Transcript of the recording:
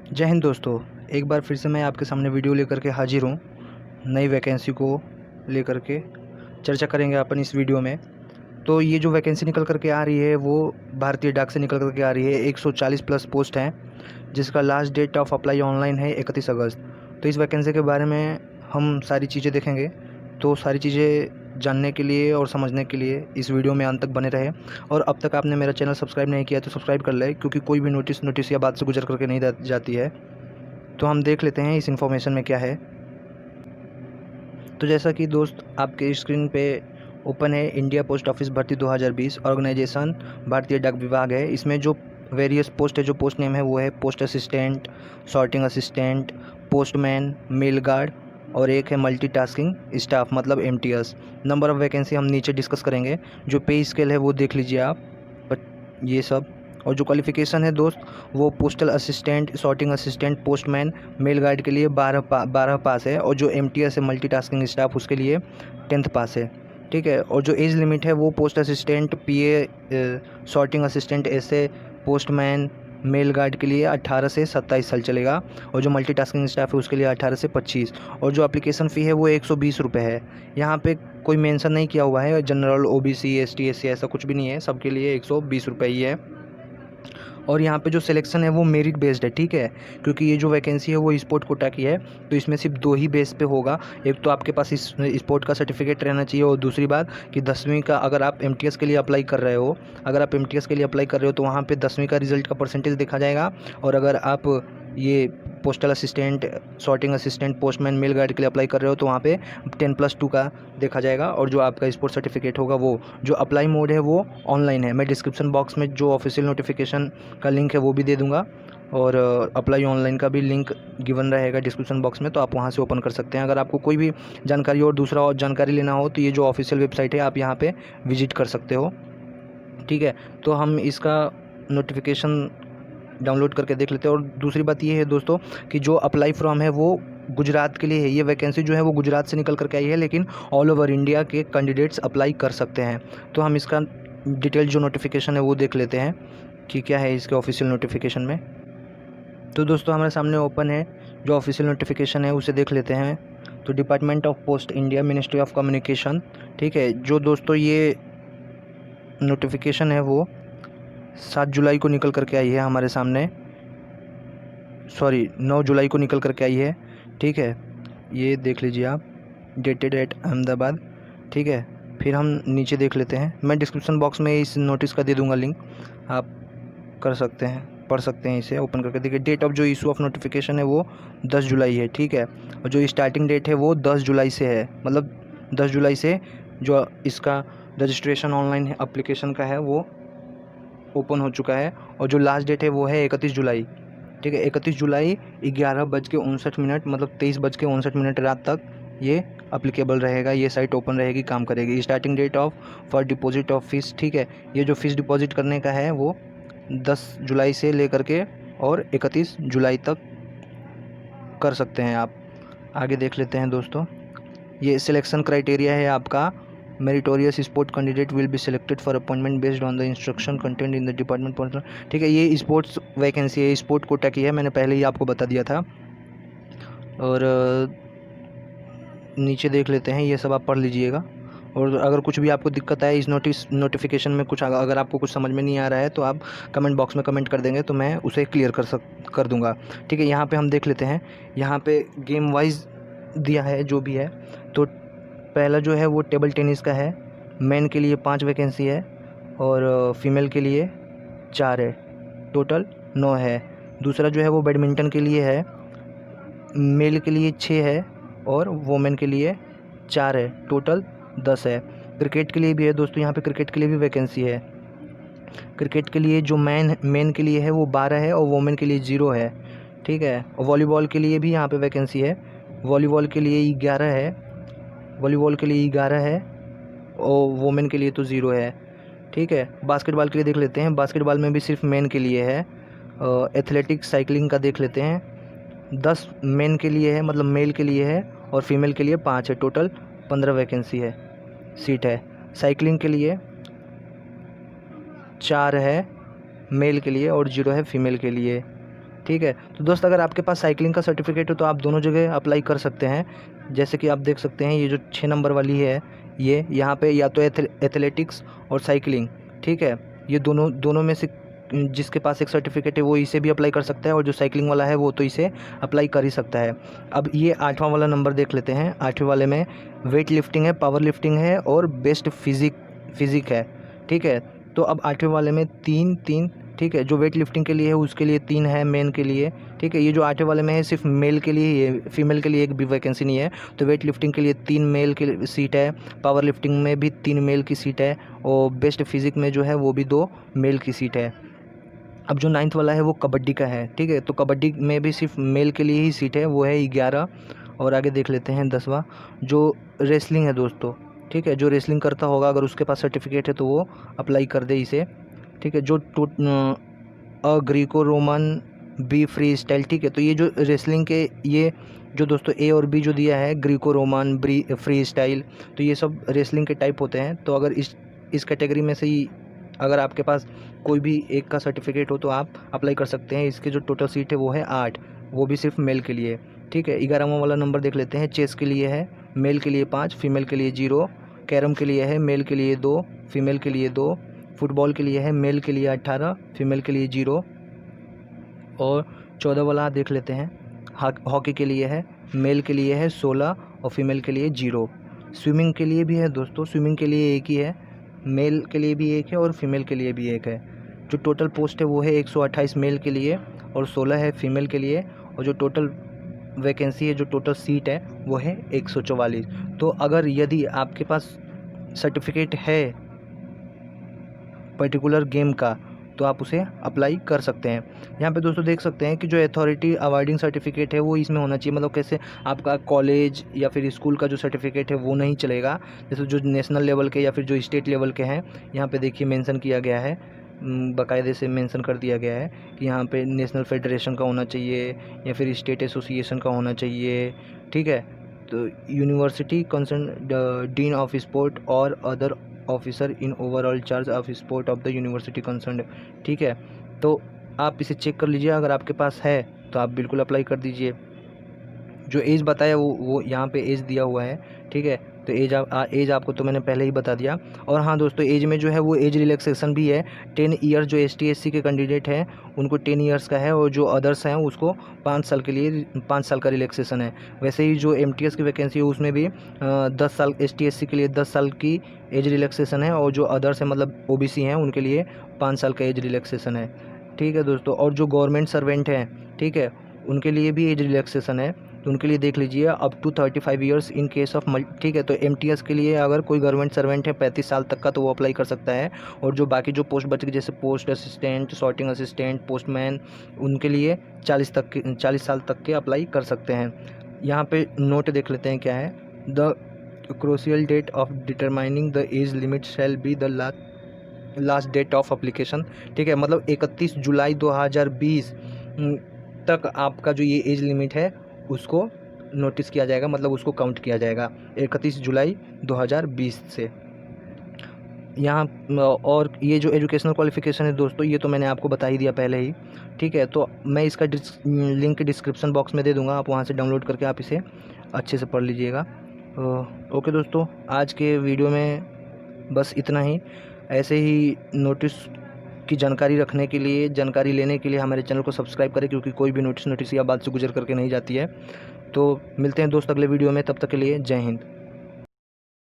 जय हिंद दोस्तों। एक बार फिर से मैं आपके सामने वीडियो लेकर के हाजिर हूँ। नई वैकेंसी को लेकर के चर्चा करेंगे अपन इस वीडियो में। तो ये जो वैकेंसी निकल कर के आ रही है वो भारतीय डाक से निकल कर के आ रही है। 140 प्लस पोस्ट हैं जिसका last date of apply online है 31 अगस्त। तो इस वैकेंसी के बारे में हम सारी चीज़ें देखेंगे। तो सारी चीज़ें जानने के लिए और समझने के लिए इस वीडियो में अंत तक बने रहे। और अब तक आपने मेरा चैनल सब्सक्राइब नहीं किया तो सब्सक्राइब कर ले, क्योंकि कोई भी नोटिस या बात से गुजर करके नहीं जाती है। तो हम देख लेते हैं इस इन्फॉर्मेशन में क्या है। तो जैसा कि दोस्त आपके स्क्रीन पे ओपन है, इंडिया पोस्ट ऑफिस भर्ती 2020 ऑर्गेनाइजेशन भारतीय डाक विभाग है। इसमें जो वेरियस पोस्ट है, जो पोस्ट नेम है वो है post assistant, sorting assistant, postman, mail guard और एक है मल्टीटास्किंग स्टाफ मतलब MTS। नंबर ऑफ़ वैकेंसी हम नीचे डिस्कस करेंगे। जो पे स्केल है वो देख लीजिए आप, ये सब। और जो क्वालिफ़िकेशन है दोस्त वो postal assistant, sorting assistant, postman, mail guard के लिए 12 पास है। और जो MTS है मल्टीटास्किंग स्टाफ उसके लिए 10th पास है। ठीक है। और जो एज लिमिट है वो post assistant, PA, sorting assistant, SA, postman, mail guard के लिए 18 से 27 साल चलेगा। और जो मल्टीटास्किंग स्टाफ है उसके लिए 18 से 25। और जो एप्लीकेशन फ़ी है वो 120 रुपये है। यहाँ पे कोई मेंशन नहीं किया हुआ है जनरल, OBC, ST, SC ऐसा कुछ भी नहीं है, सबके लिए 120 रुपये ही है। और यहाँ पे जो सिलेक्शन है वो मेरिट बेस्ड है। ठीक है। क्योंकि ये जो वैकेंसी है वो स्पोर्ट कोटा की है, तो इसमें सिर्फ 2 ही बेस पे होगा। एक तो आपके पास इस स्पोर्ट का सर्टिफिकेट रहना चाहिए, और दूसरी बात कि 10वीं का, अगर आप MTS के लिए अप्लाई कर रहे हो, तो वहाँ पे 10वीं का रिजल्ट का परसेंटेज देखा जाएगा। और अगर आप ये postal assistant, sorting assistant, postman, mail guard के लिए अप्लाई कर रहे हो तो वहाँ पे 10+2 का देखा जाएगा। और जो आपका स्पोर्ट सर्टिफिकेट होगा वो, जो अप्लाई मोड है वो ऑनलाइन है। मैं डिस्क्रिप्शन बॉक्स में जो ऑफिशियल नोटिफिकेशन का लिंक है वो भी दे दूँगा, और अप्लाई ऑनलाइन का भी लिंक गिवन रहेगा डिस्क्रिप्शन बॉक्स में, तो आप वहाँ से ओपन कर सकते हैं। अगर आपको कोई भी जानकारी और दूसरा और जानकारी लेना हो तो ये जो ऑफिशियल वेबसाइट है आप यहाँ पे विजिट कर सकते हो। ठीक है। तो हम इसका नोटिफिकेशन डाउनलोड करके देख लेते हैं। और दूसरी बात ये है दोस्तों कि जो अप्लाई फॉर्म है वो गुजरात के लिए है। ये वैकेंसी जो है वो गुजरात से निकल करके आई है, लेकिन ऑल ओवर इंडिया के कैंडिडेट्स अप्लाई कर सकते हैं। तो हम इसका डिटेल जो नोटिफिकेशन है वो देख लेते हैं कि क्या है इसके ऑफिशियल नोटिफिकेशन में। तो दोस्तों हमारे सामने ओपन है, जो ऑफिशियल नोटिफिकेशन है उसे देख लेते हैं। तो department of post India, ministry of communication. ठीक है। जो दोस्तों ये नोटिफिकेशन है वो 7 जुलाई को निकल करके आई है हमारे सामने, सॉरी 9 जुलाई को निकल करके आई है। ठीक है। ये देख लीजिए आप, डेटेड एट अहमदाबाद। ठीक है। फिर हम नीचे देख लेते हैं। मैं डिस्क्रिप्शन बॉक्स में इस नोटिस का दे दूंगा लिंक, आप कर सकते हैं, पढ़ सकते हैं इसे ओपन करके। देखिए डेट ऑफ जो इशू ऑफ नोटिफिकेशन है वो 10 जुलाई है। ठीक है। और जो स्टार्टिंग डेट है वो 10 जुलाई से है, मतलब 10 जुलाई से जो इसका रजिस्ट्रेशन ऑनलाइन एप्लीकेशन का है वो ओपन हो चुका है। और जो लास्ट डेट है वो है 31 जुलाई। ठीक है। 31 जुलाई 11:59 मतलब 23:59 रात तक ये अप्लीकेबल रहेगा। ये साइट ओपन रहेगी, काम करेगी। Starting date of for deposit of fees. ठीक है। ये जो फ़ीस डिपॉजिट करने का है वो 10 जुलाई से लेकर के और 31 जुलाई तक कर सकते हैं आप। आगे देख लेते हैं दोस्तों। ये सिलेक्शन क्राइटेरिया है आपका, meritorious sport candidate will be selected for appointment based on the instruction content in the department. ठीक है। ये स्पोर्ट्स वैकेंसी है, स्पोर्ट कोटा की है, मैंने पहले ही आपको बता दिया था। और नीचे देख लेते हैं, ये सब आप पढ़ लीजिएगा। और अगर कुछ भी आपको दिक्कत आए इस नोटिफिकेशन में, कुछ अगर आपको कुछ समझ में नहीं आ रहा है तो आप कमेंट बॉक्स में कमेंट कर देंगे, तो मैं उसे क्लियर कर दूंगा। ठीक है। यहाँ पे हम देख लेते हैं, यहाँ पे गेम वाइज दिया है जो भी है। तो पहला जो है वो टेबल टेनिस का है। मेन के लिए 5 वैकेंसी है और फीमेल के लिए 4 है, टोटल 9 है। दूसरा जो है वो बैडमिंटन के लिए है, मेल के लिए 6 है और वोमेन के लिए 4 है, टोटल 10 है। क्रिकेट के लिए भी है दोस्तों, यहाँ पे क्रिकेट के लिए भी वैकेंसी है। क्रिकेट के लिए जो मेन के लिए है वो 12 है और वोमेन के लिए 0 है। ठीक है। और वॉलीबॉल के लिए भी यहाँ पे वैकेंसी है। वॉलीबॉल के लिए 11 है, और वोमेन के लिए तो 0 है। ठीक है। बास्केटबॉल के लिए देख लेते हैं। बास्केटबॉल में भी सिर्फ मेन के लिए है। एथलेटिक्स साइकिलिंग का देख लेते हैं। 10 मेन के लिए है, मतलब मेल के लिए है, और फीमेल के लिए 5 है, टोटल 15 वैकेंसी है, सीट है। साइकिलिंग के लिए 4 है मेल के लिए और 0 है फीमेल के लिए। ठीक है। तो दोस्त अगर आपके पास साइकिलिंग का सर्टिफिकेट है तो आप दोनों जगह अप्लाई कर सकते हैं। जैसे कि आप देख सकते हैं ये जो 6 नंबर वाली है, ये यहाँ पे या तो एथलेटिक्स और साइकिलिंग, ठीक है, ये दोनों में से जिसके पास एक सर्टिफिकेट है वो इसे भी अप्लाई कर सकता है, और जो साइकिलिंग वाला है वो तो इसे अप्लाई कर ही सकता है। अब ये 8वां वाला नंबर देख लेते हैं। 8वें वाले में वेट लिफ्टिंग है, पावर लिफ्टिंग है और बेस्ट फिजिक है, ठीक है। तो अब 8वें वाले में 3-3, ठीक है, जो वेट लिफ्टिंग के लिए है उसके लिए 3 है मेन के लिए, ठीक है। ये जो 8वें वाले में है सिर्फ मेल के लिए, ये फीमेल के लिए एक भी वैकेंसी नहीं है। तो वेट लिफ्टिंग के लिए 3 मेल की सीट है, पावर लिफ्टिंग में भी 3 मेल की सीट है, और बेस्ट फिजिक में जो है वो भी 2 मेल की सीट है। अब जो 9th वाला है वो कबड्डी का है, ठीक है। तो कबड्डी में भी सिर्फ मेल के लिए ही सीट है, वो है 11। और आगे देख लेते हैं 10वां, जो रेसलिंग है दोस्तों, ठीक है। जो रेसलिंग करता होगा अगर उसके पास सर्टिफिकेट है तो वो अप्लाई कर दे इसे, ठीक है। जो Greco Roman B free style, ठीक है। तो ये जो रेसलिंग के ये जो दोस्तों ए और बी जो दिया है, ग्रीको रोमन ब्री फ्री स्टाइल, तो ये सब रेसलिंग के टाइप होते हैं। तो अगर इस कैटेगरी में से ही अगर आपके पास कोई भी एक का सर्टिफिकेट हो तो आप अप्लाई कर सकते हैं। इसके जो टोटल सीट है वो है 8, वो भी सिर्फ मेल के लिए, ठीक है। 11वां वाला नंबर देख लेते हैं। चेस के लिए है, मेल के लिए 5, फीमेल के लिए 0। कैरम के लिए है, मेल के लिए 2, फीमेल के लिए 2। फुटबॉल के लिए है, मेल के लिए 18, फीमेल के लिए 0। और 14 वाला देख लेते हैं। हॉकी के लिए है, मेल के लिए है 16 और फीमेल के लिए 0। स्विमिंग के लिए भी है दोस्तों, स्विमिंग के लिए एक ही है, मेल के लिए भी एक है और फीमेल के लिए भी एक है। जो टोटल पोस्ट है वो है 128 मेल के लिए और 16 है फीमेल के लिए, और जो टोटल वैकेंसी है, जो टोटल सीट है वो है 144। तो अगर यदि आपके पास सर्टिफिकेट है पर्टिकुलर गेम का तो आप उसे अप्लाई कर सकते हैं। यहाँ पे दोस्तों देख सकते हैं कि जो अथॉरिटी अवार्डिंग सर्टिफिकेट है वो इसमें होना चाहिए। मतलब कैसे, आपका कॉलेज या फिर स्कूल का जो सर्टिफिकेट है वो नहीं चलेगा। जैसे जो नेशनल लेवल के या फिर जो स्टेट लेवल के हैं, यहाँ पे देखिए मेंशन किया गया है, बाकायदे से मेंशन कर दिया गया है कि यहाँ पे नेशनल फेडरेशन का होना चाहिए या फिर स्टेट एसोसिएशन का होना चाहिए, ठीक है। तो university concern dean of sport और other officer in overall charge of sport of the university concern, ठीक है। तो आप इसे चेक कर लीजिए, अगर आपके पास है तो आप बिल्कुल अप्लाई कर दीजिए। जो एज बताया वो यहाँ पे एज दिया हुआ है, ठीक है। तो एज आपको तो मैंने पहले ही बता दिया। और हाँ दोस्तों, एज में जो है वो एज रिलैक्सेशन भी है। 10 ईयर जो ST SC के कैंडिडेट हैं उनको 10 ईयर्स का है, और जो अदर्स हैं उसको 5 साल के लिए 5 साल का रिलैक्सेशन है। वैसे ही जो MTS की वैकेंसी है उसमें भी 10 साल ST SC के लिए 10 साल की एज रिलैक्सेशन है, और जो अदर्स हैं मतलब OBC हैं उनके लिए 5 साल का एज रिलैक्सेशन है, ठीक है दोस्तों। और जो गवर्नमेंट सर्वेंट हैं, ठीक है, उनके लिए भी एज रिलैक्सेशन है। तो उनके लिए देख लीजिए up to 35 years in case of ठीक है। तो MTS के लिए अगर कोई गवर्नमेंट सर्वेंट है 35 साल तक का तो वो अप्लाई कर सकता है। और जो बाकी जो पोस्ट बच गई जैसे post assistant, sorting assistant, postman, उनके लिए 40 साल तक के अप्लाई कर सकते हैं। यहाँ पे नोट देख लेते हैं क्या है। The crucial date of determining the age limit shall be the last date of application, ठीक है। मतलब 31 जुलाई 2020 तक आपका जो ये एज लिमिट है उसको नोटिस किया जाएगा, मतलब उसको काउंट किया जाएगा 31 जुलाई 2020 से। यहाँ और ये जो एजुकेशनल क्वालिफ़िकेशन है दोस्तों, ये तो मैंने आपको बता ही दिया पहले ही, ठीक है। तो मैं इसका लिंक डिस्क्रिप्शन बॉक्स में दे दूँगा, आप वहाँ से डाउनलोड करके आप इसे अच्छे से पढ़ लीजिएगा। ओके दोस्तों, आज के वीडियो में बस इतना ही। ऐसे ही नोटिस की जानकारी रखने के लिए, जानकारी लेने के लिए हमारे चैनल को सब्सक्राइब करें, क्योंकि कोई भी नोटिस या बात से गुजर करके नहीं जाती है। तो मिलते हैं दोस्त अगले वीडियो में, तब तक के लिए जय हिंद।